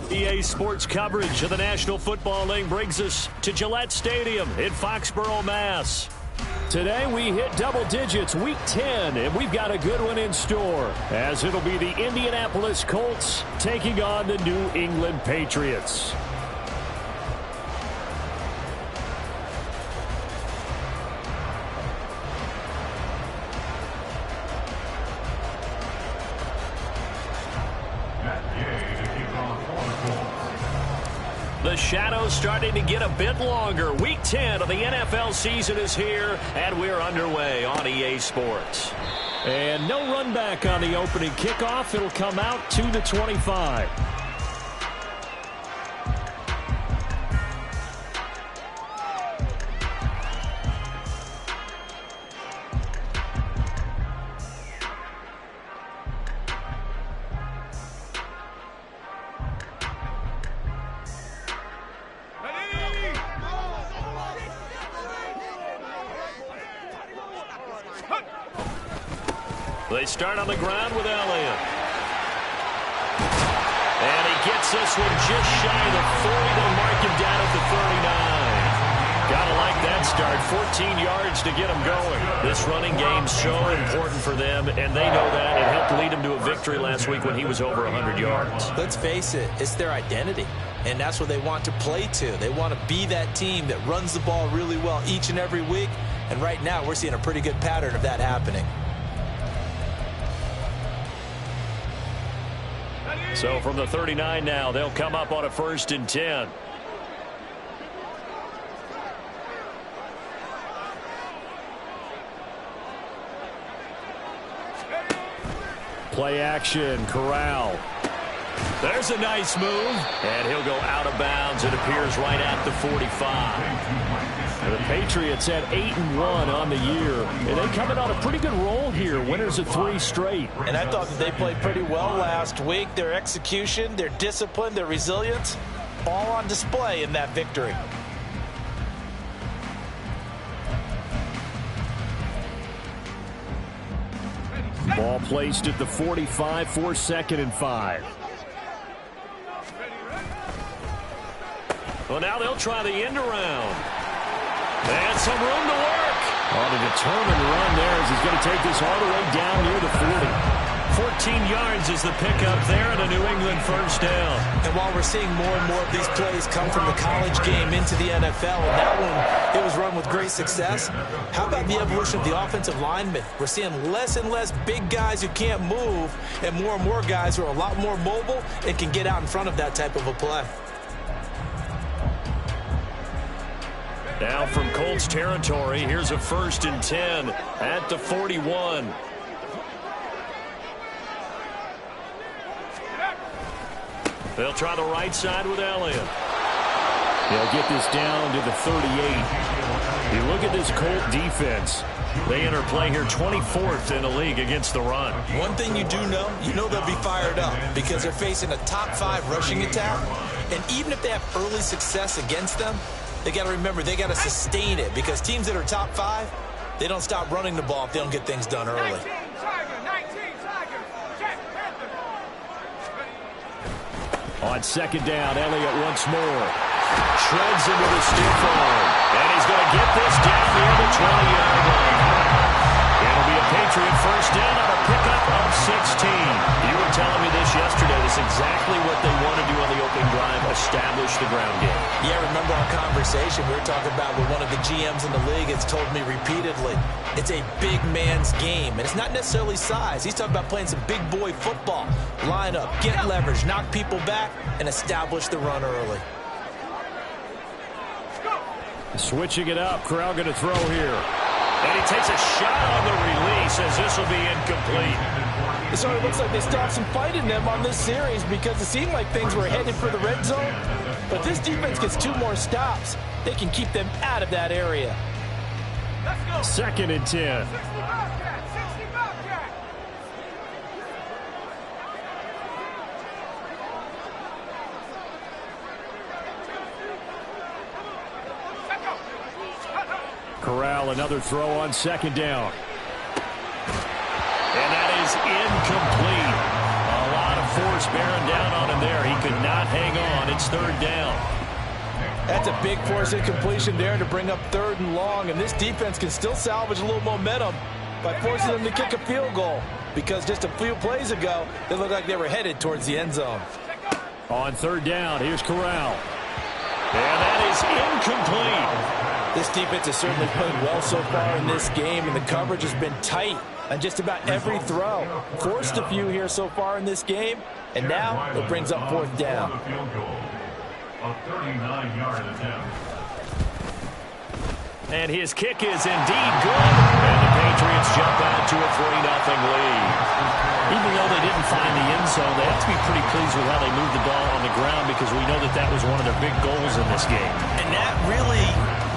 EA Sports coverage of the National Football League brings us to Gillette Stadium in Foxborough, Mass. Today we hit double digits, Week 10, and we've got a good one in store, as it'll be the Indianapolis Colts taking on the New England Patriots. The shadow's starting to get a bit longer. Week 10 of the NFL season is here, and we're underway on EA Sports. And no run back on the opening kickoff. It'll come out to the 25. They start on the ground with Elliott. And he gets this one just shy of the 40. They'll mark him down at the 39. Gotta like that start. 14 yards to get them going. This running game's so important for them, and they know that. It helped lead them to a victory last week when he was over 100 yards. Let's face it, it's their identity, and that's what they want to play to. They want to be that team that runs the ball really well each and every week, and right now we're seeing a pretty good pattern of that happening. So from the 39 now, they'll come up on a 1st and 10. Play action, Corral. There's a nice move, and he'll go out of bounds. It appears right at the 45. The Patriots had 8-1 on the year, and they coming on a pretty good roll here. Winners of 3 straight. And I thought that they played pretty well last week. Their execution, their discipline, their resilience, all on display in that victory. Ball placed at the 45 for 2nd and 5. Well, now they'll try the end around. And some room to work. On a determined run there as he's going to take this all the way down near the 40. 14 yards is the pickup there and a New England 1st down. And while we're seeing more and more of these plays come from the college game into the NFL, and that one, it was run with great success, how about the evolution of the offensive linemen? We're seeing less and less big guys who can't move and more guys who are a lot more mobile and can get out in front of that type of a play. Now from Colts territory, here's a 1st and 10 at the 41. They'll try the right side with Elliott. They'll get this down to the 38. You look at this Colt defense. They enter play here 24th in the league against the run. One thing you do know, they'll be fired up because they're facing a top 5 rushing attack. And even if they have early success against them, they got to remember they got to sustain it because teams that are top 5, they don't stop running the ball if they don't get things done early. On 2nd down, Elliott once more. Shreds into the stiff arm. And he's going to get this down near the 20-yard line. It'll be a Patriot 1st down on a pickup of 16. You were telling me this yesterday. This is exactly what they want to do on the opening drive, establish the ground game. Yeah, remember our conversation we were talking about with one of the GMs in the league has told me repeatedly, it's a big man's game. And it's not necessarily size. He's talking about playing some big boy football. Line up, get leverage, knock people back, and establish the run early. Switching it up, Corral going to throw here. And he takes a shot on the release as this will be incomplete. So it looks like they still have some fight in them on this series because it seemed like things were headed for the red zone. But this defense gets 2 more stops. They can keep them out of that area. 2nd and 10. Corral, another throw on 2nd down. And that is incomplete. A lot of force bearing down on him there. He could not hang on. It's 3rd down. That's a big force incompletion there to bring up 3rd and long. And this defense can still salvage a little momentum by forcing them to kick a field goal. Because just a few plays ago, they looked like they were headed towards the end zone. On 3rd down, here's Corral. And that is incomplete. This defense has certainly played well so far in this game, and the coverage has been tight on just about every throw. Forced a few here so far in this game, and now it brings up 4th down. And his kick is indeed good. And the Patriots jump out to a 3-0 lead. Even though they didn't find the end zone, they have to be pretty pleased with how they moved the ball on the ground because we know that that was one of their big goals in this game. And that really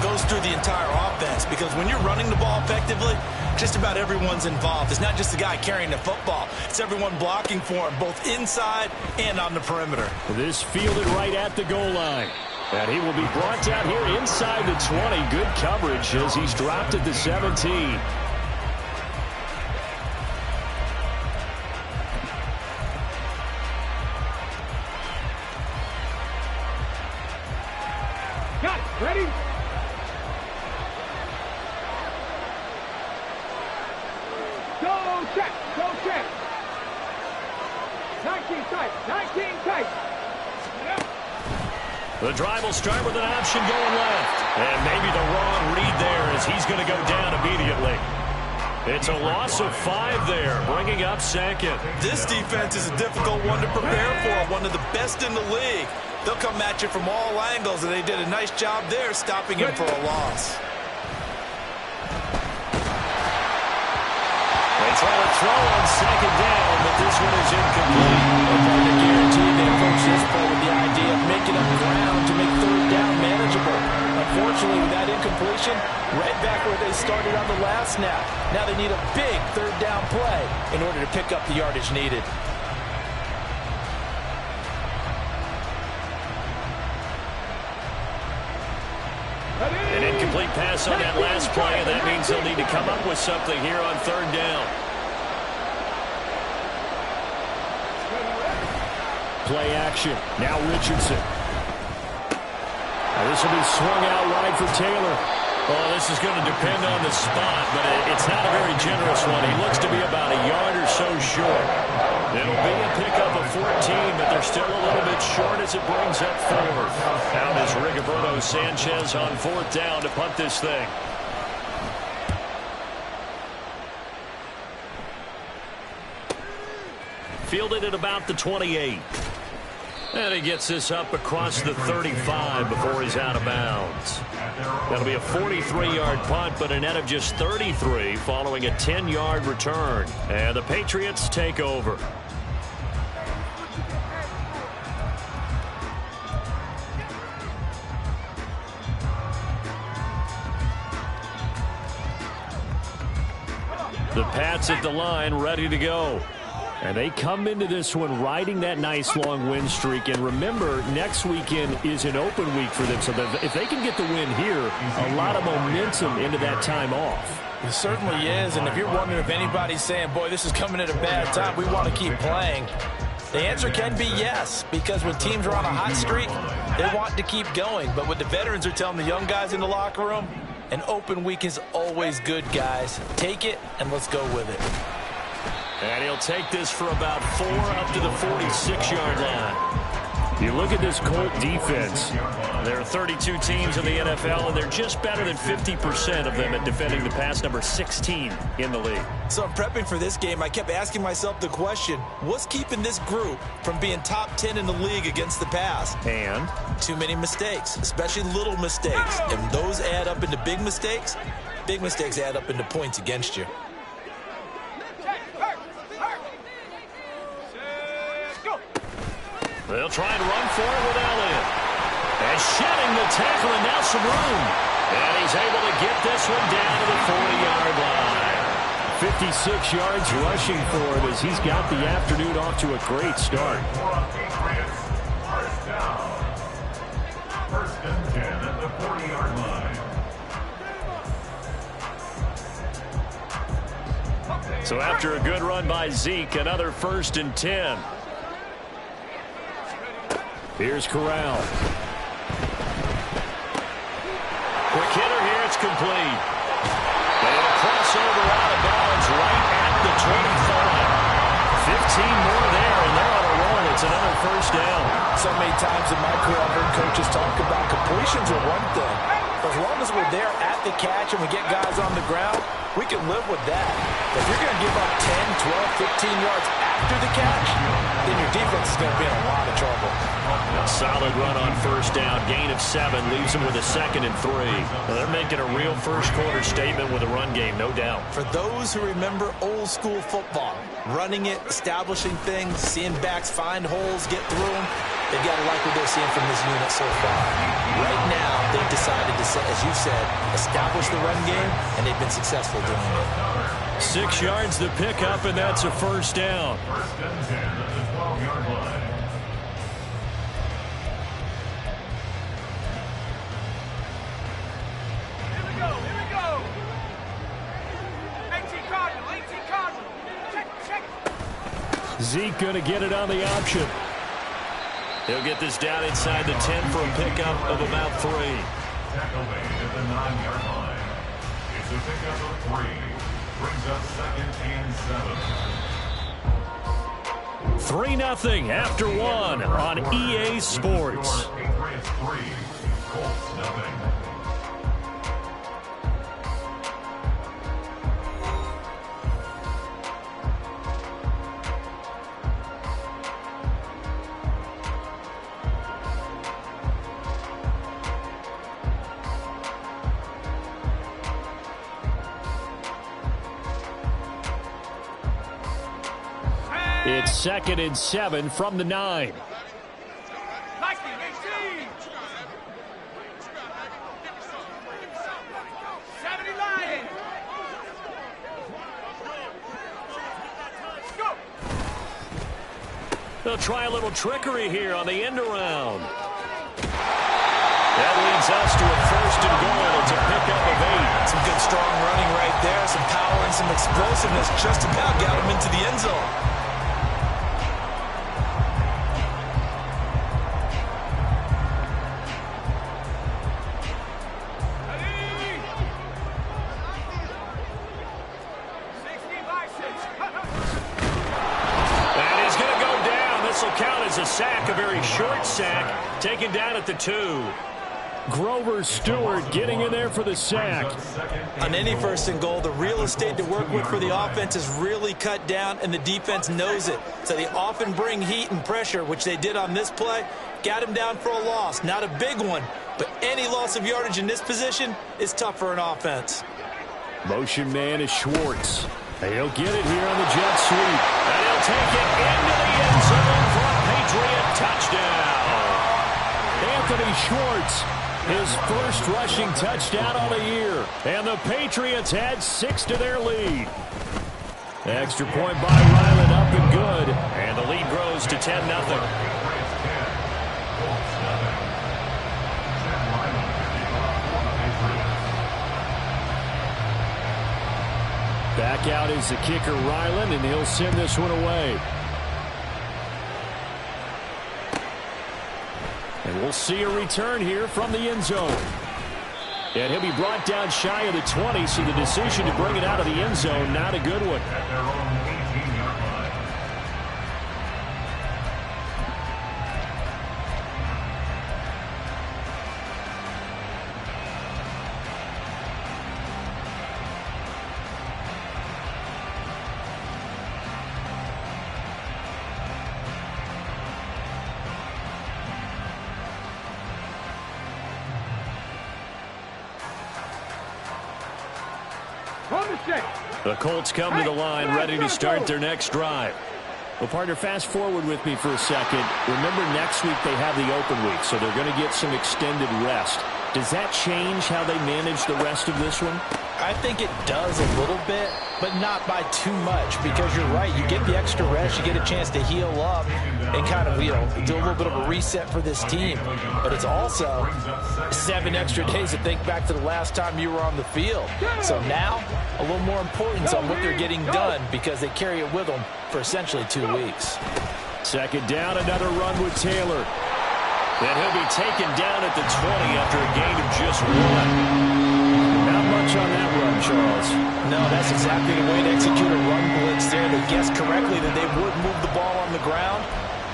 goes through the entire offense because when you're running the ball effectively, just about everyone's involved. It's not just the guy carrying the football. It's everyone blocking for him, both inside and on the perimeter. This fielded right at the goal line. And he will be brought down here inside the 20. Good coverage as he's dropped at the 17. Ready? Go check. Go check. 19 tight. 19 tight. The drive will start with an option going left. And maybe the wrong read there as he's going to go down immediately. It's a loss of 5 there, bringing up second. This defense is a difficult one to prepare for, one of the best in the league. They'll come at you from all angles, and they did a nice job there stopping him for a loss. They try to throw on second down, but this one is incomplete. They're guaranteed they approach this play with the idea of making up ground to make third down manageable. Unfortunately, with that incompletion, right back where they started on the last snap. Now they need a big third down play in order to pick up the yardage needed. An incomplete pass on that last play, and that means they'll need to come up with something here on third down. Play action. Now Richardson. Now this will be swung out wide for Taylor. Oh, this is going to depend on the spot, but it's not a very generous one. He looks to be about a yard or so short. It'll be a pickup of 14, but they're still a little bit short as it brings up fourth. Out is Rigoberto Sanchez on fourth down to punt this thing. Fielded at about the 28. And he gets this up across the 35 before he's out of bounds. That'll be a 43-yard punt, but a net of just 33 following a 10-yard return. And the Patriots take over. The Pats at the line, ready to go. And they come into this one riding that nice long win streak. And remember, next weekend is an open week for them. So if they can get the win here, a lot of momentum into that time off. It certainly is. And if you're wondering if anybody's saying, boy, this is coming at a bad time, we want to keep playing, the answer can be yes. Because when teams are on a hot streak, they want to keep going. But what the veterans are telling the young guys in the locker room, an open week is always good, guys. Take it, and let's go with it. And he'll take this for about 4 up to the 46-yard line. You look at this Colt defense. There are 32 teams in the NFL, and they're just better than 50% of them at defending the pass, number 16 in the league. So I'm prepping for this game. I kept asking myself the question, what's keeping this group from being top 10 in the league against the pass? And? Too many mistakes, especially little mistakes. And those add up into big mistakes. Big mistakes add up into points against you. They'll try and run for it with Elliott. And shedding the tackle, and now some room. And he's able to get this one down to the 40-yard line. 56 yards rushing for him as he's got the afternoon off to a great start. First and 10 at the 40-yard line. So after a good run by Zeke, another 1st and 10. Here's Corral. Quick hitter here. It's complete. And a crossover out of bounds right at the 25. 15 more there, and they're on a roll. It's another 1st down. So many times in my career I've heard coaches talk about completions are one thing. As long as we're there at the catch and we get guys on the ground, we can live with that. If you're going to give up 10, 12, 15 yards after the catch, then your defense is going to be in a lot of trouble. A solid run on 1st down. Gain of 7 leaves them with a 2nd and 3. Well, they're making a real first-quarter statement with a run game, no doubt. For those who remember old-school football, running it, establishing things, seeing backs find holes, get through them, they've got to like what they're seeing from this unit so far. Right now, they've decided to, as you said, establish the run game, and they've been successful doing it. 6 yards the pickup, and that's a 1st down. First and 10 at the 12-yard line. Zeke going to get it on the option. He'll get this down inside the 10 for a pickup of about 3. tackle made at the 9-yard line. It's a pickup of 3. Brings up 2nd and 7. 3-0 after 1 on EA Sports. Patriots 3, Colts nothing. It's 2nd and 7 from the 9. They'll try a little trickery here on the end around. That leads us to a 1st and goal. It's a pickup of 8. Some good strong running right there. Some power and some explosiveness. Just about got him into the end zone. A sack, a very short sack, taken down at the 2. Grover Stewart getting in there for the sack. On any 1st and goal, the real estate to work with for the offense is really cut down, and the defense knows it. So they often bring heat and pressure, which they did on this play. Got him down for a loss. Not a big one, but any loss of yardage in this position is tough for an offense. Motion man is Schwartz. He'll get it here on the jet sweep. And he'll take it into the end zone for a Patriot touchdown. Anthony Schwartz, his first rushing touchdown on the year. And the Patriots had 6 to their lead. Extra point by Ryland up and good. And the lead grows to 10-0. Back out is the kicker, Ryland, and he'll send this one away. And we'll see a return here from the end zone. And he'll be brought down shy of the 20, so the decision to bring it out of the end zone, not a good one. At their own 18-yard line. The Colts come to the line, ready to start their next drive. Well, partner, fast forward with me for a second. Remember, next week they have the open week, so they're going to get some extended rest. Does that change how they manage the rest of this one? I think it does a little bit, but not by too much, because you're right. You get the extra rest. You get a chance to heal up and kind of, do a little bit of a reset for this team. But it's also 7 extra days to think back to the last time you were on the field. So now, a little more importance on what they're getting done, because they carry it with them for essentially 2 weeks. 2nd down, another run with Taylor. And he'll be taken down at the 20 after a gain of just 1. Not much on that run, Charles. No, that's exactly the way to execute a run blitz there. They guessed correctly that they would move the ball on the ground,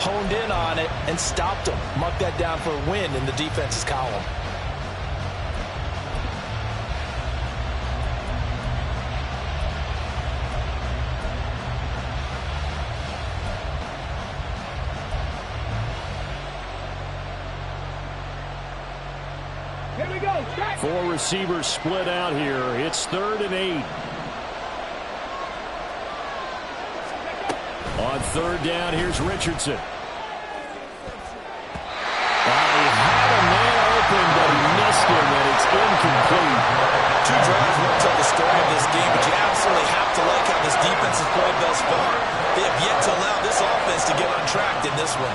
honed in on it, and stopped them. Marked that down for a win in the defense's column. Here we go. 4 receivers split out here. It's 3rd and 8. On 3rd down, here's Richardson. He had a man open, but he missed him, and it's incomplete. 2 drives won't tell the story of this game, but you absolutely have to like how this defense has played thus far. They have yet to allow this offense to get untracked in this one.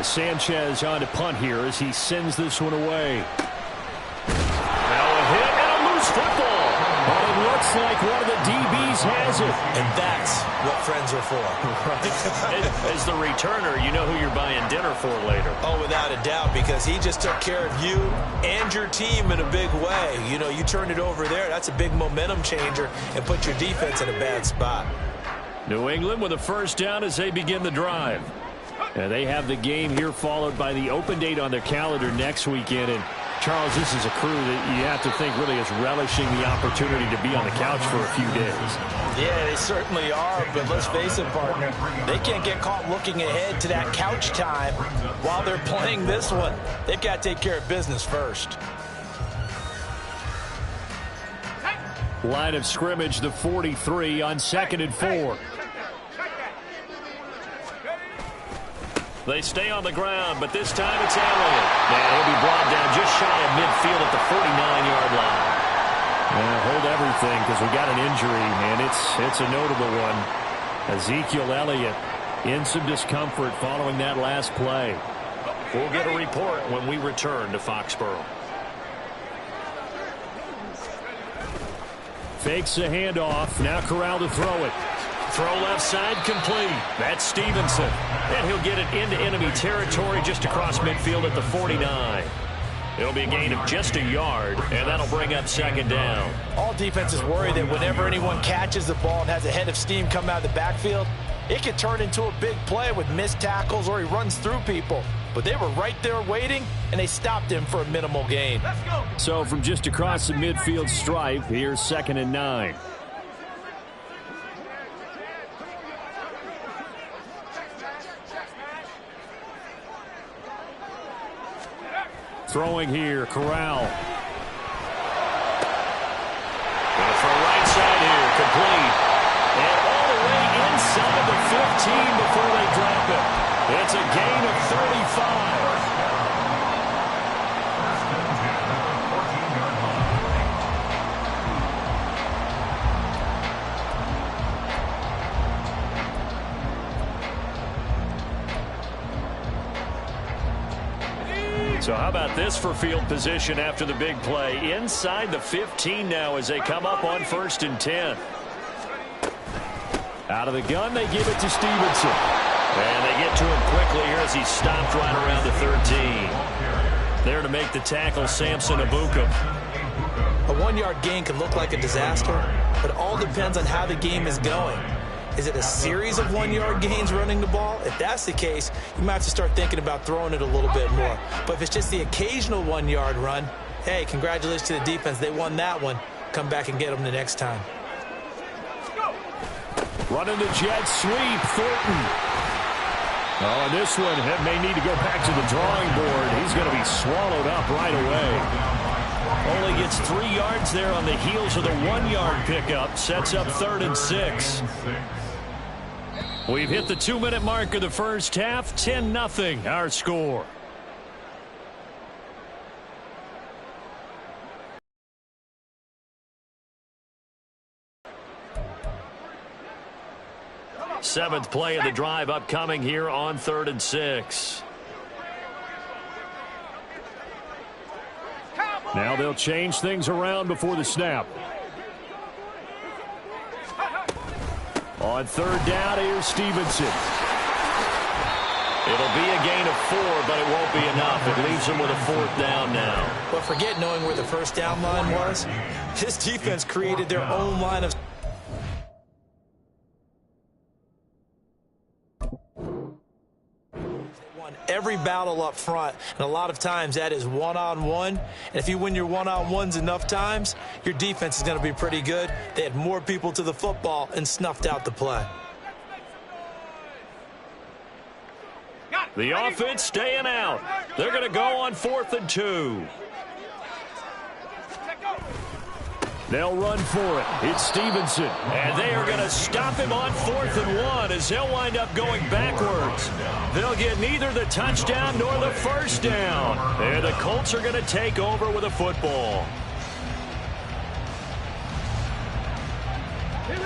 Sanchez on to punt here as he sends this one away. Now a hit and a loose football. But it looks looks like one of the DBs has it. And that's what friends are for. As the returner, you know who you're buying dinner for later. Oh, without a doubt, because he just took care of you and your team in a big way. You know, you turned it over there. That's a big momentum changer and put your defense in a bad spot. New England with a first down as they begin the drive. And they have the game here followed by the open date on their calendar next weekend. And Charles, this is a crew that you have to think really is relishing the opportunity to be on the couch for a few days. Yeah, they certainly are, but let's face it, partner, they can't get caught looking ahead to that couch time while they're playing this one. They've got to take care of business first. Line of scrimmage, the 43 on 2nd and 4. They stay on the ground, but this time it's Elliott. And he'll be brought down just shy of midfield at the 49-yard line. Hold everything because we got an injury, and it's a notable one. Ezekiel Elliott in some discomfort following that last play. We'll get a report when we return to Foxborough. Fakes the handoff. Now Corral to throw it. Throw left side complete. That's Stevenson. And he'll get it into enemy territory just across midfield at the 49. It'll be a gain of just a yard, and that'll bring up 2nd down. All defenses worry that whenever anyone catches the ball and has a head of steam come out of the backfield, it could turn into a big play with missed tackles or he runs through people. But they were right there waiting, and they stopped him for a minimal gain. So from just across the midfield stripe, here's 2nd and 9. Throwing here, Corral. Gonna throw right side here, complete. And all the way inside the 15 before they drop it. It's a gain of 35. So how about this for field position after the big play? Inside the 15 now as they come up on 1st and 10. Out of the gun, they give it to Stevenson. And they get to him quickly here as he stopped right around the 13. There to make the tackle, Samson Abuka. A 1-yard gain can look like a disaster, but it all depends on how the game is going. Is it a series of 1-yard gains running the ball? If that's the case, you might have to start thinking about throwing it a little bit more. But if it's just the occasional 1-yard run, hey, congratulations to the defense. They won that one. Come back and get them the next time. Running the jet sweep, Thornton. Oh, and this one may need to go back to the drawing board. He's going to be swallowed up right away. Only gets 3 yards there on the heels of the 1-yard pickup. Sets up 3rd and 6. We've hit the 2-minute mark of the first half. 10-0 our score. Seventh play of the drive upcoming here on 3rd and 6. Now they'll change things around before the snap. On 3rd down, here's Stevenson. It'll be a gain of 4, but it won't be enough. It leaves them with a 4th down now. But forget knowing where the first down line was. This defense created their own line of every battle up front, and a lot of times that is one-on-one. And if you win your one-on-ones enough times, your defense is going to be pretty good. They had more people to the football and snuffed out the play. The offense staying out. They're going to go on 4th and 2. They'll run for it. It's Stevenson. And they are going to stop him on 4th and 1 as he'll wind up going backwards. They'll get neither the touchdown nor the first down. And the Colts are going to take over with a football.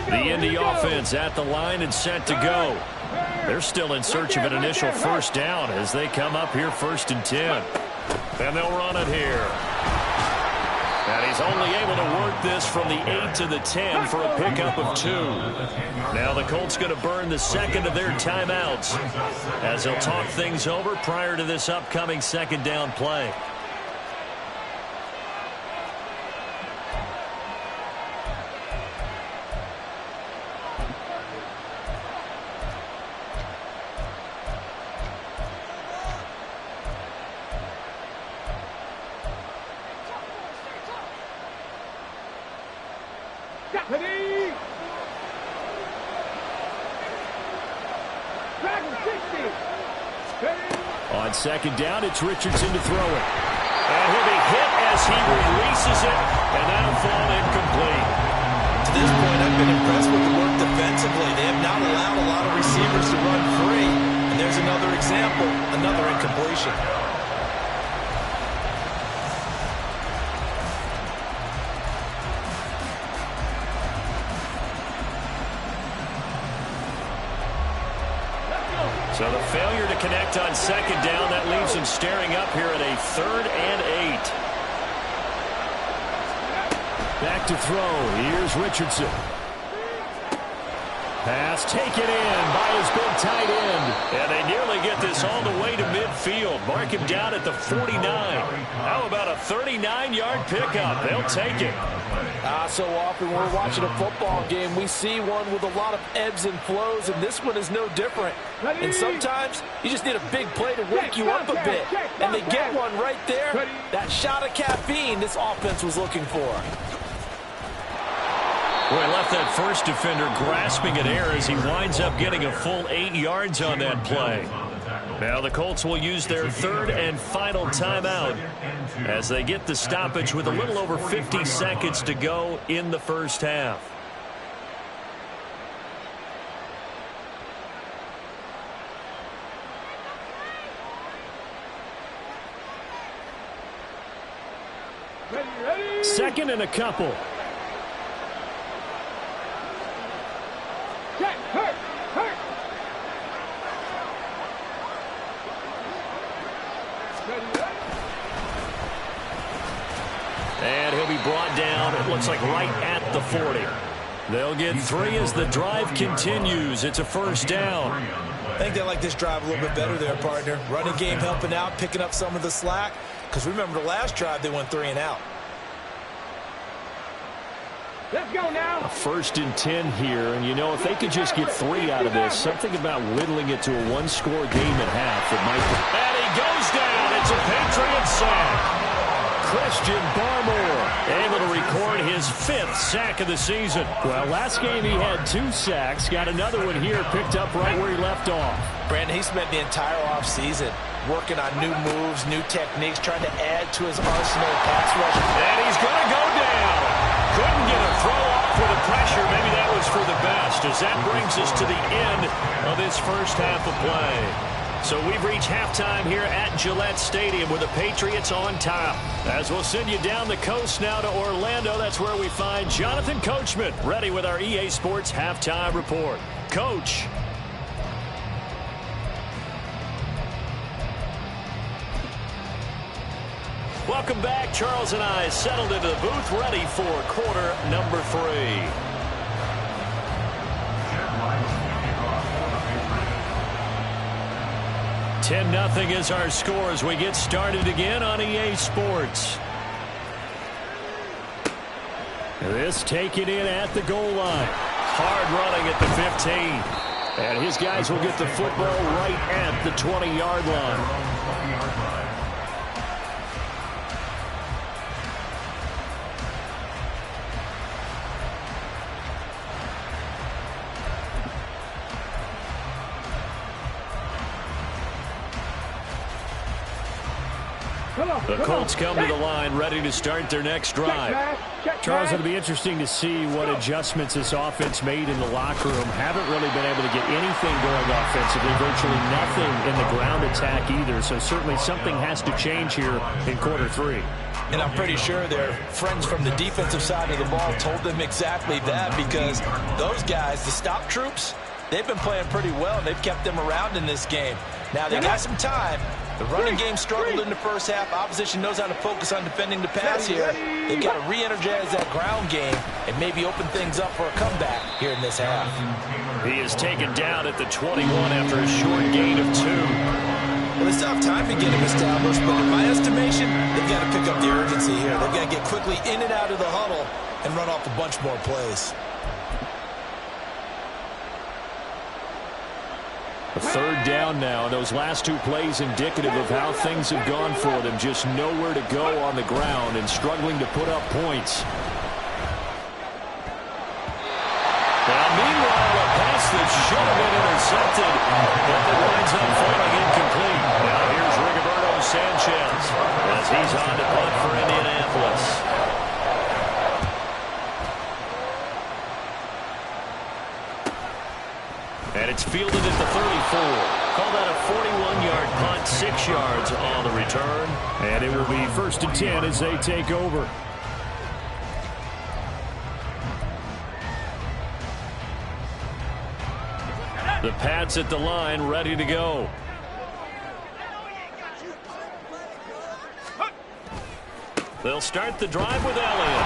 The Indy offense at the line and set to go. They're still in search of an initial first down as they come up here 1st and 10. And they'll run it here. And he's only able to work this from the 8 to the 10 for a pickup of 2. Now the Colts going to burn the second of their timeouts as they'll talk things over prior to this upcoming second down play. Ready? On second down, it's Richardson to throw it. And he'll be hit as he releases it, and that'll fall incomplete. To this point, I've been impressed with the work defensively. They have not allowed a lot of receivers to run free. And there's another example, another incompletion. So the failure to connect on second down, that leaves him staring up here at a 3rd and 8. Back to throw. Here's Richardson. Pass taken in by his big tight end. And they nearly get this all the way to midfield. Mark him down at the 49. How about a 39-yard pickup? They'll take it. So often when we're watching a football game, we see one with a lot of ebbs and flows, and this one is no different. And sometimes you just need a big play to wake you up a bit. And they get one right there. That shot of caffeine this offense was looking for. Boy, left that first defender grasping at air as he winds up getting a full 8 yards on that play. Now the Colts will use their 3rd and final timeout as they get the stoppage with a little over 50 seconds to go in the first half. Ready? Second and a couple. Check, hurt. And he'll be brought down, it looks like right at the 40. They'll get 3 as the drive continues. It's a first down. I think they like this drive a little bit better there, partner. Running game helping out, picking up some of the slack. Because remember the last drive, they went 3 and out. Let's go now. A 1st and 10 here, and you know, if they could just get 3 out of this, something about whittling it to a 1-score game at half, it might be. And he goes down. It's a Patriot sack. Christian Barmore able to record his 5th sack of the season. Well, last game he had 2 sacks. Got another one here picked up right where he left off. Brandon, he spent the entire offseason working on new moves, new techniques, trying to add to his arsenal of pass rush. And he's going to go down. Couldn't get a throw off with the pressure. Maybe that was for the best, as that brings us to the end of this first half of play. So we've reached halftime here at Gillette Stadium with the Patriots on top. As we'll send you down the coast now to Orlando, that's where we find Jonathan Coachman ready with our EA Sports Halftime Report. Coach. Welcome back. Charles and I settled into the booth ready for quarter number 3. 10-0 is our score as we get started again on EA Sports. This taken in at the goal line. Hard running at the 15. And his guys will get the football right at the 20-yard line. The Colts come to the line ready to start their next drive. Charles, it'll be interesting to see what adjustments this offense made in the locker room. Haven't really been able to get anything going offensively, virtually nothing in the ground attack either. So certainly something has to change here in quarter 3. And I'm pretty sure their friends from the defensive side of the ball told them exactly that, because those guys, the stop troops, they've been playing pretty well, and they've kept them around in this game. Now, they got some time. The running game struggled in the first half. Opposition knows how to focus on defending the pass here. They've got to re-energize that ground game and maybe open things up for a comeback here in this half. He is taken down at the 21 after a short gain of 2. Well, they still have time to get him established, but in my estimation, they've got to pick up the urgency here. They've got to get quickly in and out of the huddle and run off a bunch more plays. A third down now, and those last 2 plays indicative of how things have gone for them. Just nowhere to go on the ground and struggling to put up points. Now, meanwhile, a pass that should have been intercepted, but it winds up falling incomplete. Now here's Rigoberto Sanchez as he's on to punt for Indianapolis. And it's fielded at the 34. Call that a 41-yard punt, 6 yards on the return. And it will be 1st and 10 as they take over. The Pats at the line, ready to go. They'll start the drive with Elliott.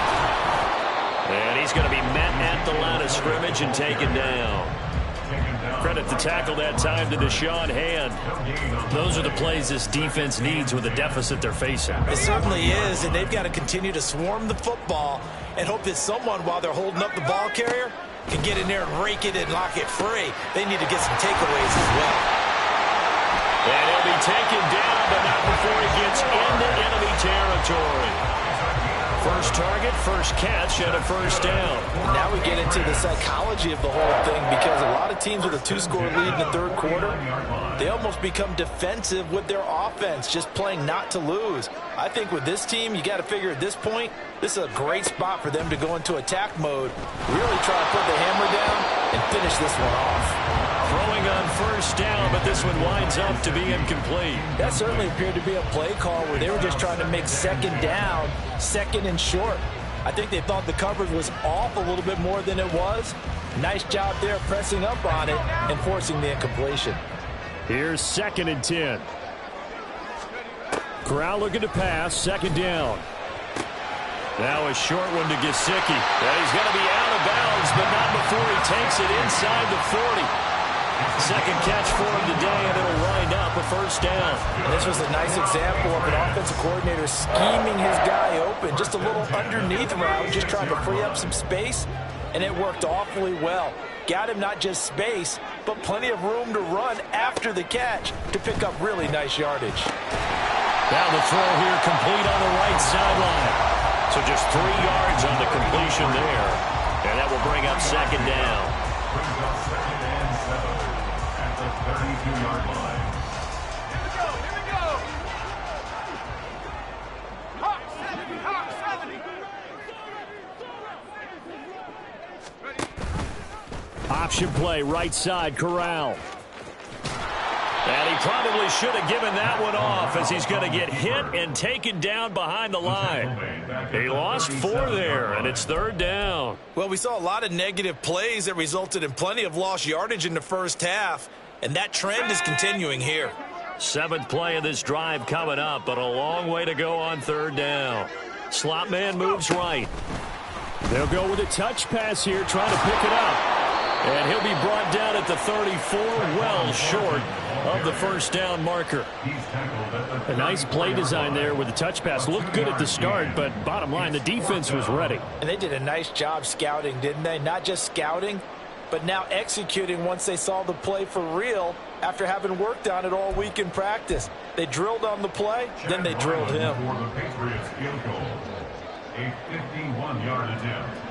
And he's going to be met at the line of scrimmage and taken down. Credit the tackle that time to Deshaun Hand. Those are the plays this defense needs with the deficit they're facing. It certainly is, and they've got to continue to swarm the football and hope that someone, while they're holding up the ball carrier, can get in there and rake it and lock it free. They need to get some takeaways as well. And he'll be taken down, but not before he gets into enemy territory. First target, first catch, and a first down. And now we get into the psychology of the whole thing, because a lot of teams with a 2-score lead in the third quarter, they almost become defensive with their offense, just playing not to lose. I think with this team, you got to figure at this point, this is a great spot for them to go into attack mode, really try to put the hammer down and finish this one off. Throwing on first down, but this one winds up to be incomplete. That certainly appeared to be a play call where they were just trying to make second down, second and short. I think they thought the coverage was off a little bit more than it was. Nice job there pressing up on it and forcing the incompletion. Here's 2nd and 10. Corral looking to pass, 2nd down. Now a short one to Gesicki. And he's going to be out of bounds, but not before he takes it inside the 40. Second catch for him today, and it'll wind up a first down. And this was a nice example of an offensive coordinator scheming his guy open. Just a little underneath route, just trying to free up some space, and it worked awfully well. Got him not just space, but plenty of room to run after the catch to pick up really nice yardage. Now the throw here complete on the right sideline. So just 3 yards on the completion there. And that will bring up 2nd down. Brings up 2nd and 7 at the 32-yard line. Here we go. Hawk 70, Hawk 70. Option play, right side, Corral. And he probably should have given that one off, as he's going to get hit and taken down behind the line. He lost 4 there, and it's 3rd down. Well, we saw a lot of negative plays that resulted in plenty of lost yardage in the first half, and that trend is continuing here. 7th play of this drive coming up, but a long way to go on 3rd down. Slot man moves right. They'll go with a touch pass here, trying to pick it up. And he'll be brought down at the 34, well short of the first down marker. A nice play design there with the touch pass. Looked good at the start, but bottom line, the defense was ready. And they did a nice job scouting, didn't they? Not just scouting, but now executing once they saw the play for real after having worked on it all week in practice. They drilled on the play, then they drilled him. For the Patriots field goal, a 51-yard attempt.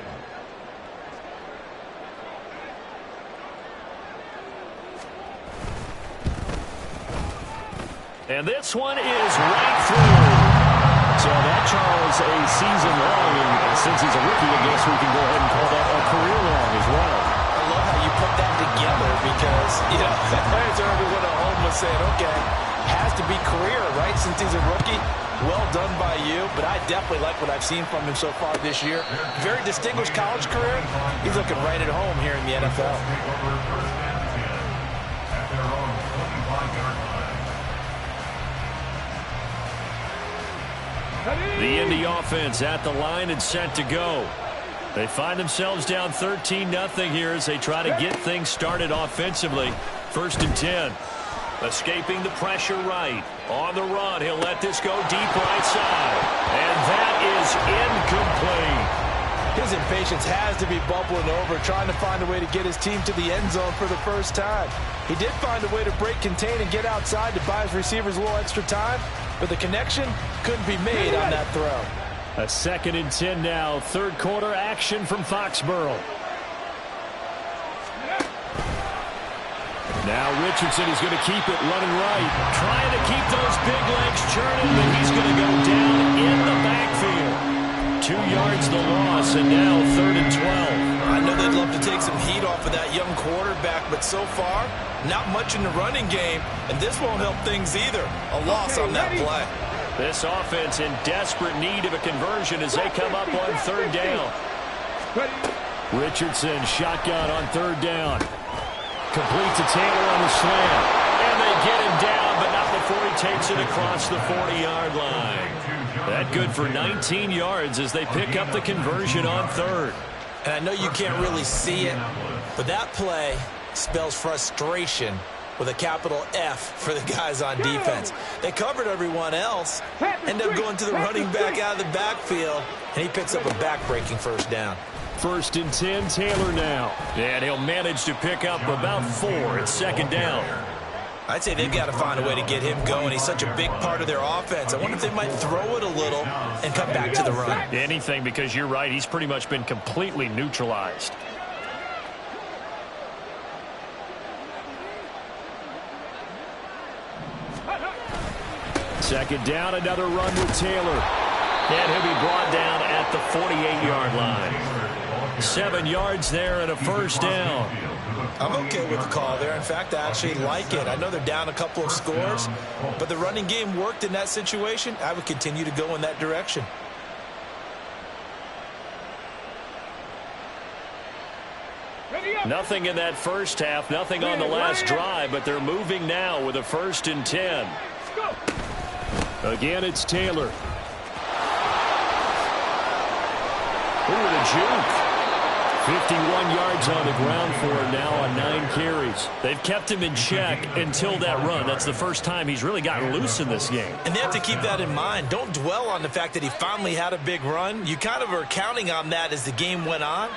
And this one is right through. So that, Charles, a season long, and since he's a rookie, I guess we can go ahead and call that a career long as well. I love how you put that together because, you know, there's everyone at home was saying, okay, has to be career, right, since he's a rookie. Well done by you, but I definitely like what I've seen from him so far this year. Very distinguished college career. He's looking right at home here in the NFL. The Indy offense at the line and set to go. They find themselves down 13-0 here as they try to get things started offensively. 1st and 10. Escaping the pressure right. On the run, he'll let this go deep right side. And that is incomplete. His impatience has to be bubbling over, trying to find a way to get his team to the end zone for the first time. He did find a way to break contain and get outside to buy his receivers a little extra time, but the connection couldn't be made on that throw. A 2nd and 10 now. 3rd quarter action from Foxborough. Now Richardson is going to keep it running right. Trying to keep those big legs churning, but he's going to go down in the backfield. 2 yards the loss, and now 3rd and 12. I know they'd love to take some heat off of that young quarterback, but so far, not much in the running game, and this won't help things either. A loss on that play. This offense in desperate need of a conversion as they come up on 3rd down. Richardson shotgun on 3rd down. Completes to Taylor on the slant. And they get him down, but not before he takes it across the 40-yard line. That good for 19 yards as they pick up the conversion on 3rd. And I know you can't really see it, but that play spells frustration with a capital F for the guys on defense. They covered everyone else, end up going to the running back out of the backfield, and he picks up a back-breaking 1st down. 1st and 10, Taylor now. And he'll manage to pick up about 4 at 2nd down. I'd say they've got to find a way to get him going. He's such a big part of their offense. I wonder if they might throw it a little and come back to the run. Anything, because you're right. He's pretty much been completely neutralized. Second down, another run with Taylor. And he'll be brought down at the 48-yard line. 7 yards there and a 1st down. I'm okay with the call there. In fact, I actually like it. I know they're down a couple of scores, but the running game worked in that situation. I would continue to go in that direction. Nothing in that first half, nothing on the last drive, but they're moving now with a 1st and 10. Again, it's Taylor. Ooh, the juke. 51 yards on the ground for him now on 9 carries. They've kept him in check until that run. That's the first time he's really gotten loose in this game. And they have to keep that in mind. Don't dwell on the fact that he finally had a big run. You kind of are counting on that as the game went on.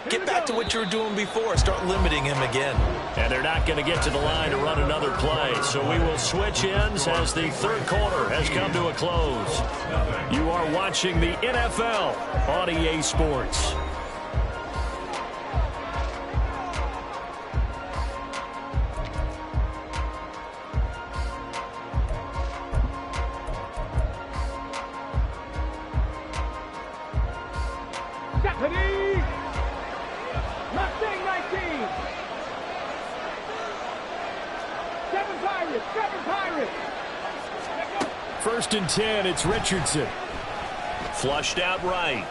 Get back to what you were doing before. Start limiting him again. And they're not going to get to the line to run another play. So we will switch ends as the 3rd quarter has come to a close. You are watching the NFL on EA Sports. First and 10, it's Richardson. Flushed out right.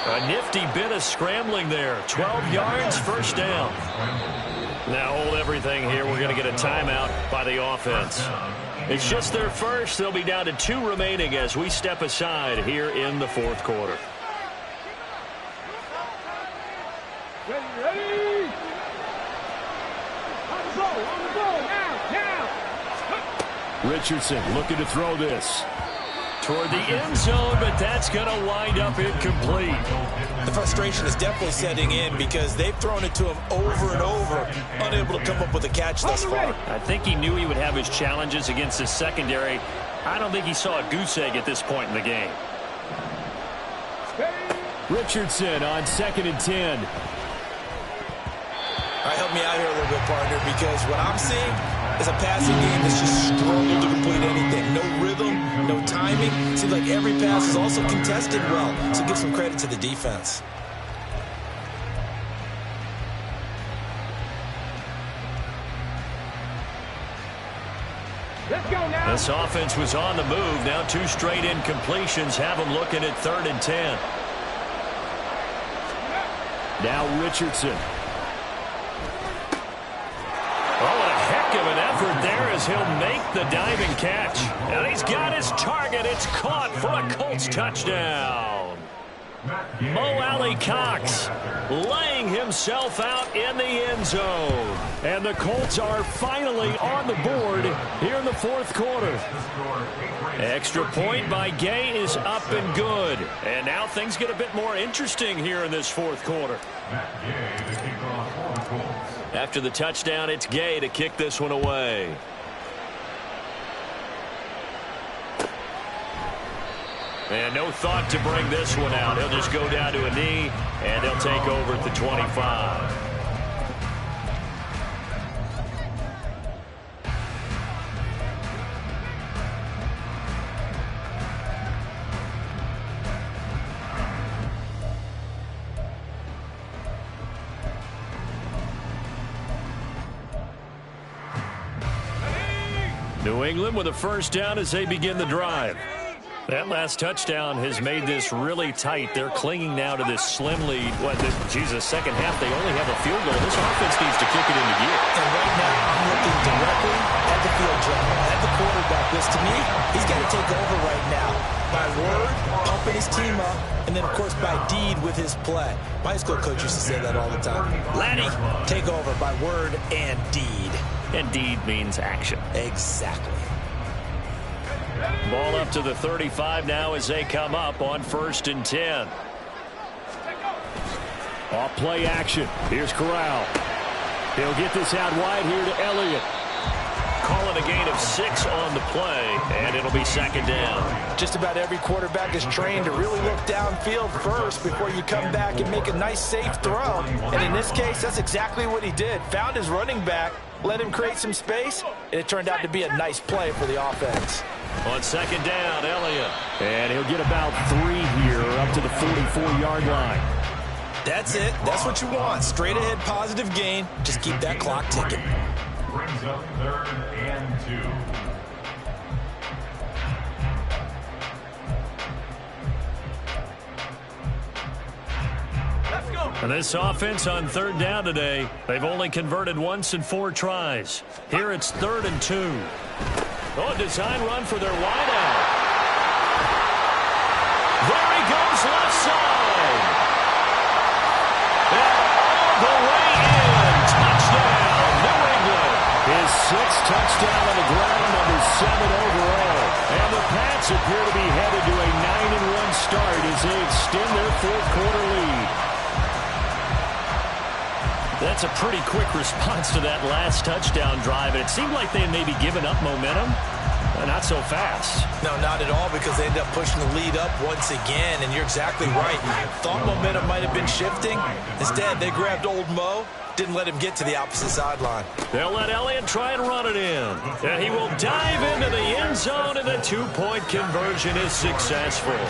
A nifty bit of scrambling there. 12 yards, 1st down. Now hold everything here. We're going to get a timeout by the offense. It's just their first. They'll be down to 2 remaining as we step aside here in the 4th quarter. Ready? On the goal, now. Richardson looking to throw this toward the end zone, but that's going to wind up incomplete. The frustration is definitely setting in because they've thrown it to him over and over, unable to come up with a catch thus far. I think he knew he would have his challenges against his secondary. I don't think he saw a goose egg at this point in the game. Richardson on 2nd and 10. All right, help me out here a little bit, partner, because what I'm seeing is a passing game that's just struggled to complete anything. No rhythm, no timing. Seems like every pass is also contested well, so give some credit to the defense. Let's go now. This offense was on the move. Now 2 straight incompletions have them looking at 3rd and 10. Now Richardson. Oh, what a heck of an effort there as as he'll make the diving catch. And he's got his target. It's caught for a Colts touchdown. Mo Alley Cox laying himself out in the end zone. And the Colts are finally on the board here in the fourth quarter. Extra point by Gay is up and good. And now things get a bit more interesting here in this fourth quarter. After the touchdown, it's Gay to kick this one away. And no thought to bring this one out. He'll just go down to a knee, and they'll take over at the 25. New England with a first down as they begin the drive. That last touchdown has made this really tight. They're clinging now to this slim lead. Second half, they only have a field goal. This offense needs to kick it into gear. And right now, I'm looking directly at the field general, at the quarterback. This, to me, he's got to take over right now. By word, pumping his team up, and then, of course, by deed with his play. My high school coach used to say that all the time. Laddie, take over by word and deed. And deed means action. Exactly. Ball up to the 35 now as they come up on 1st and 10. Off play action. Here's Corral. He'll get this out wide here to Elliott. Call it a gain of 6 on the play, and it'll be second down. Just about every quarterback is trained to really look downfield first before you come back and make a nice, safe throw. And in this case, that's exactly what he did. Found his running back, let him create some space, and it turned out to be a nice play for the offense. On second down, Elliott. And he'll get about 3 here up to the 44-yard line. That's it. That's what you want. Straight ahead positive gain. Just keep that clock ticking. Brings up 3rd and 2. Let's go. And this offense on 3rd down today, they've only converted once in 4 tries. Here it's 3rd and 2. Oh, design run for their wideout. There he goes left side. And all the way in. Touchdown, New England. His 6th touchdown on the ground, number 7 overall. And the Pats appear to be headed to a 9-1 start as they extend their fourth quarter lead. That's a pretty quick response to that last touchdown drive. And it seemed like they had maybe given up momentum. Not so fast. No, not at all, because they ended up pushing the lead up once again. And you're exactly right. Thought momentum might have been shifting. Instead, they grabbed old Mo. Didn't let him get to the opposite sideline. They'll let Elliott try and run it in. And he will dive into the end zone, and the 2-point conversion is successful.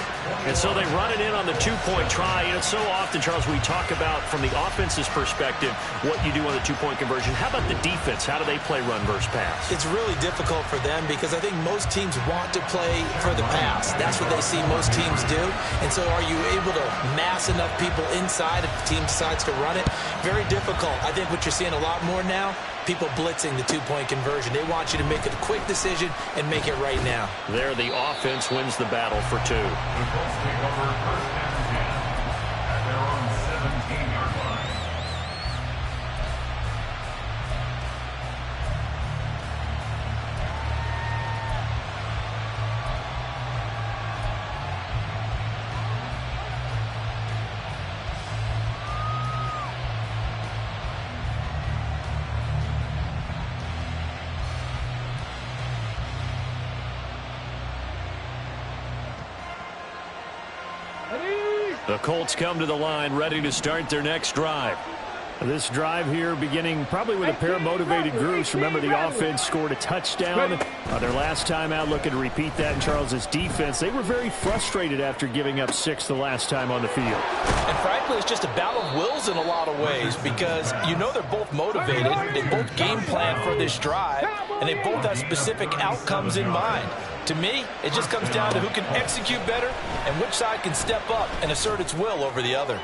And so they run it in on the 2-point try. You know, so often, Charles, we talk about, from the offense's perspective, what you do on the 2-point conversion. How about the defense? How do they play run versus pass? It's really difficult for them because I think most teams want to play for the pass. That's what they see most teams do. And so are you able to mass enough people inside if the team decides to run it? Very difficult. I think what you're seeing a lot more now, people blitzing the 2-point conversion. They want you to make a quick decision and make it right now. There, the offense wins the battle for 2. The Colts take over 1st and 10 at their own 17-yard line. The Colts come to the line ready to start their next drive. This drive here beginning probably with a pair of motivated groups. Remember, the offense scored a touchdown their last time out, looking to repeat that in Charles's defense. They were very frustrated after giving up 6 the last time on the field. And frankly, it's just a battle of wills in a lot of ways because you know they're both motivated. They both game plan for this drive, and they both have specific outcomes in mind. To me, it just comes down to who can execute better and which side can step up and assert its will over the other.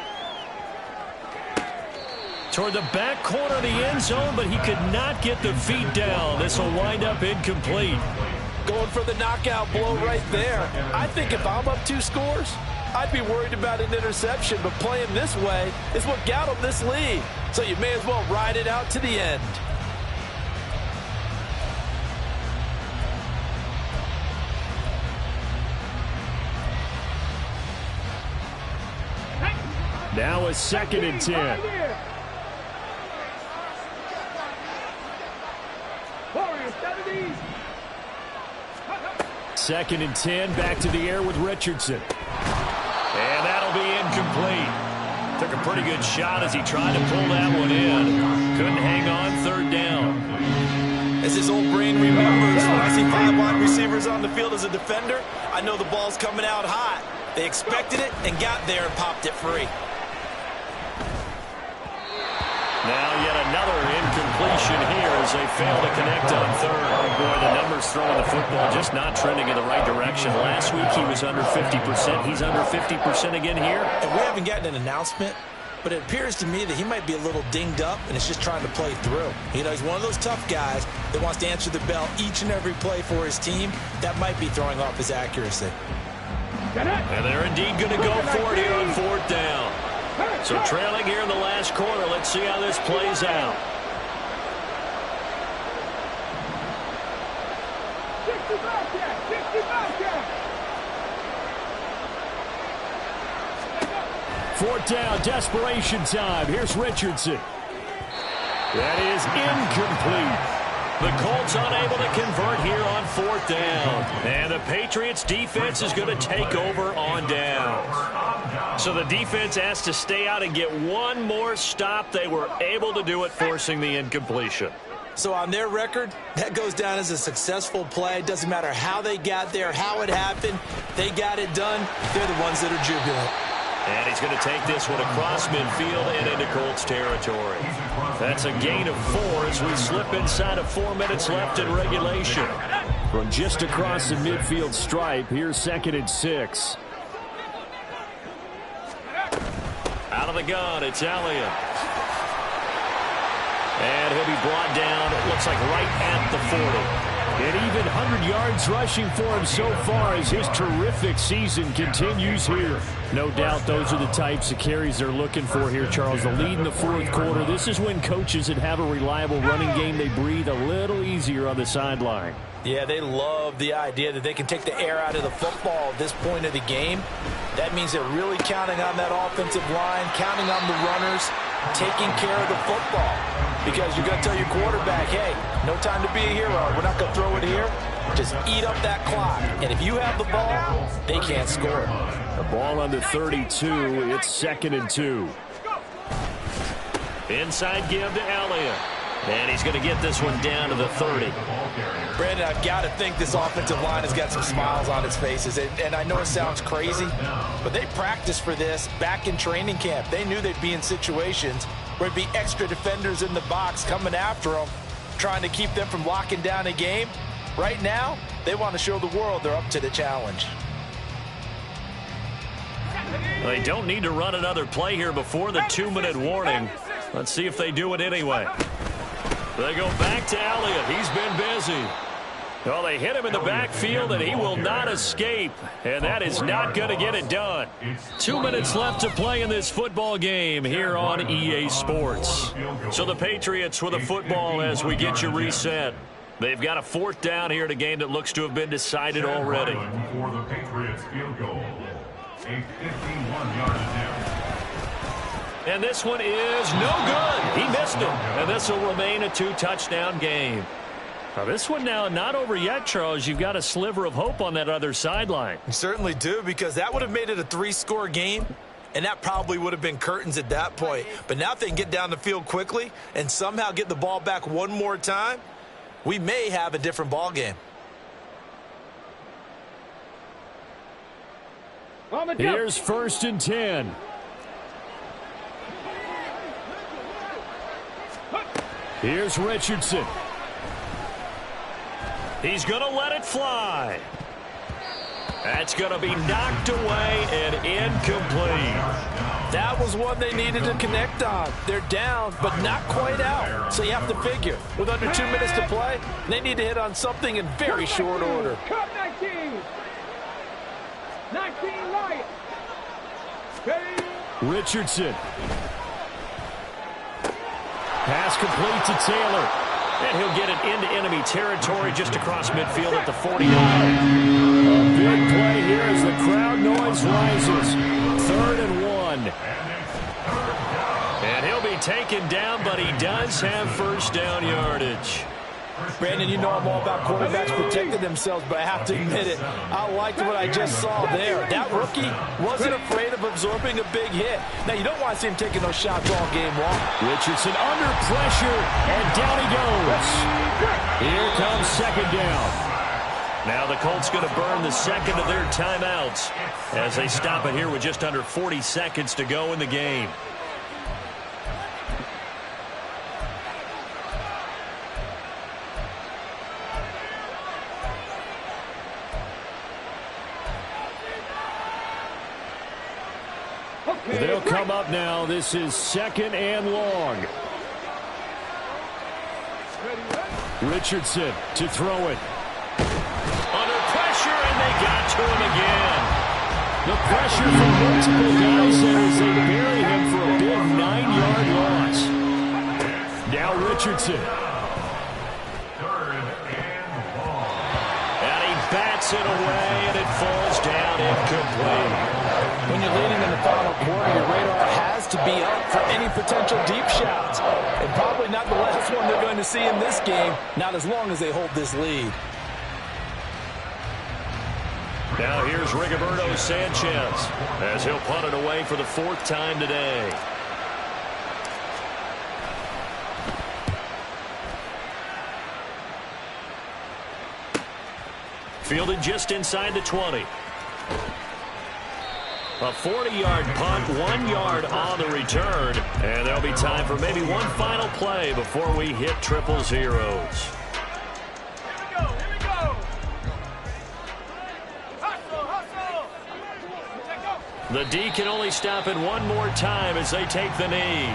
Toward the back corner of the end zone, but he could not get the feet down. This will wind up incomplete. Going for the knockout blow right there. I think if I'm up 2 scores, I'd be worried about an interception, but playing this way is what got him this lead. So you may as well ride it out to the end. Now a 2nd and 10. Second and 10, back to the air with Richardson. And that'll be incomplete. Took a pretty good shot as he tried to pull that one in. Couldn't hang on, 3rd down. As his old brain remembers, when I see 5 wide receivers on the field as a defender, I know the ball's coming out hot. They expected it and got there and popped it free. Now yet another incompletion here as they fail to connect on 3rd. Oh boy, the numbers throwing the football just not trending in the right direction. Last week he was under 50%. He's under 50% again here. And we haven't gotten an announcement, but it appears to me that he might be a little dinged up and is just trying to play through. You know, he's one of those tough guys that wants to answer the bell each and every play for his team. That might be throwing off his accuracy. And they're indeed going to go for it here on 4th down. So trailing here in the last quarter. Let's see how this plays out. 4th down, desperation time. Here's Richardson. That is incomplete. The Colts unable to convert here on 4th down. And the Patriots defense is going to take over on downs. So the defense asked to stay out and get one more stop. They were able to do it, forcing the incompletion. So on their record, that goes down as a successful play. It doesn't matter how they got there, how it happened. They got it done. They're the ones that are jubilant. And he's going to take this one across midfield and into Colts territory. That's a gain of 4 as we slip inside of 4 minutes left in regulation. From just across the midfield stripe, here's 2nd and 6. Out of the gun, it's Elliott. And he'll be brought down, it looks like right at the 40. And even 100 yards rushing for him so far as his terrific season continues here. No doubt those are the types of carries they're looking for here, Charles. The lead in the 4th quarter. This is when coaches that have a reliable running game, they breathe a little easier on the sideline. Yeah, they love the idea that they can take the air out of the football at this point of the game. That means they're really counting on that offensive line, counting on the runners, taking care of the football. Because you're going to tell your quarterback, hey, no time to be a hero. We're not going to throw it here. Just eat up that clock. And if you have the ball, they can't score. The ball on the 32. It's 2nd and 2. Inside give to Elliott. And he's going to get this one down to the 30. Brandon, I've got to think this offensive line has got some smiles on its faces. And I know it sounds crazy, but they practiced for this back in training camp. They knew they'd be in situations where there'd be extra defenders in the box coming after them, trying to keep them from locking down a game. Right now, they want to show the world they're up to the challenge. They don't need to run another play here before the 2-minute warning. Let's see if they do it anyway. They go back to Elliott. He's been busy. Well, they hit him in the backfield, and he will not escape. And that is not going to get it done. 2 minutes left to play in this football game here on EA Sports. So the Patriots with a football as we get you reset. They've got a 4th down here in a game that looks to have been decided already. For the Patriots field goal, a 51-yard attempt. And this one is no good. He missed it. And this will remain a 2-touchdown game. Now this one now not over yet, Charles. You've got a sliver of hope on that other sideline. You certainly do, because that would have made it a 3-score game, and that probably would have been curtains at that point. But now if they can get down the field quickly and somehow get the ball back one more time, we may have a different ball game. Here's 1st and 10. Here's Richardson. He's going to let it fly. That's going to be knocked away and incomplete. That was one they needed to connect on. They're down, but not quite out. So you have to figure, with under 2 minutes to play, they need to hit on something in very short order. Cut 19. 19 right. Ready? Richardson. Pass complete to Taylor. And he'll get it into enemy territory just across midfield at the 49. A big play here as the crowd noise rises. 3rd and 1. And he'll be taken down, but he does have first down yardage. Brandon, you know I'm all about quarterbacks protecting themselves, but I have to admit it. I liked what I just saw there. That rookie wasn't afraid of absorbing a big hit. Now, you don't want to see him taking those shots all game long. Richardson under pressure, and down he goes. Here comes 2nd down. Now the Colts going to burn the second of their timeouts as they stop it here with just under 40 seconds to go in the game. They'll come up now. This is 2nd and long. Richardson to throw it. Under pressure, and they got to him again. The pressure from multiple guys there as they bury him for a big 9-yard loss. Now Richardson. And he bats it away, and it falls down incomplete. When you're leading in the final quarter, your radar has to be up for any potential deep shots. And probably not the last one they're going to see in this game, not as long as they hold this lead. Now here's Rigoberto Sanchez as he'll punt it away for the 4th time today. Fielded just inside the 20. A 40-yard punt, 1 yard on the return. And there'll be time for maybe one final play before we hit triple zeros. Here we go. Here we go. Hustle, hustle. Check go. The D can only stop it one more time as they take the knee.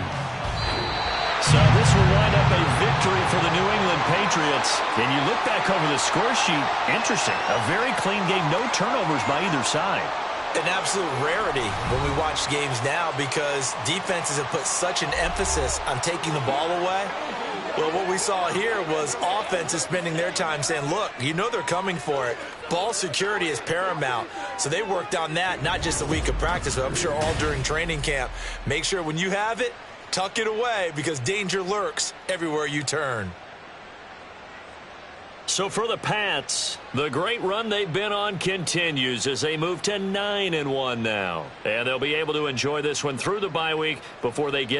So this will wind up a victory for the New England Patriots. And you look back over the score sheet, interesting. A very clean game, no turnovers by either side. An absolute rarity when we watch games now because defenses have put such an emphasis on taking the ball away. Well, what we saw here was offenses spending their time saying, look, you know they're coming for it. Ball security is paramount. So they worked on that, not just a week of practice, but I'm sure all during training camp. Make sure when you have it, tuck it away because danger lurks everywhere you turn. So for the Pats, the great run they've been on continues as they move to 9-1 now. And they'll be able to enjoy this one through the bye week before they get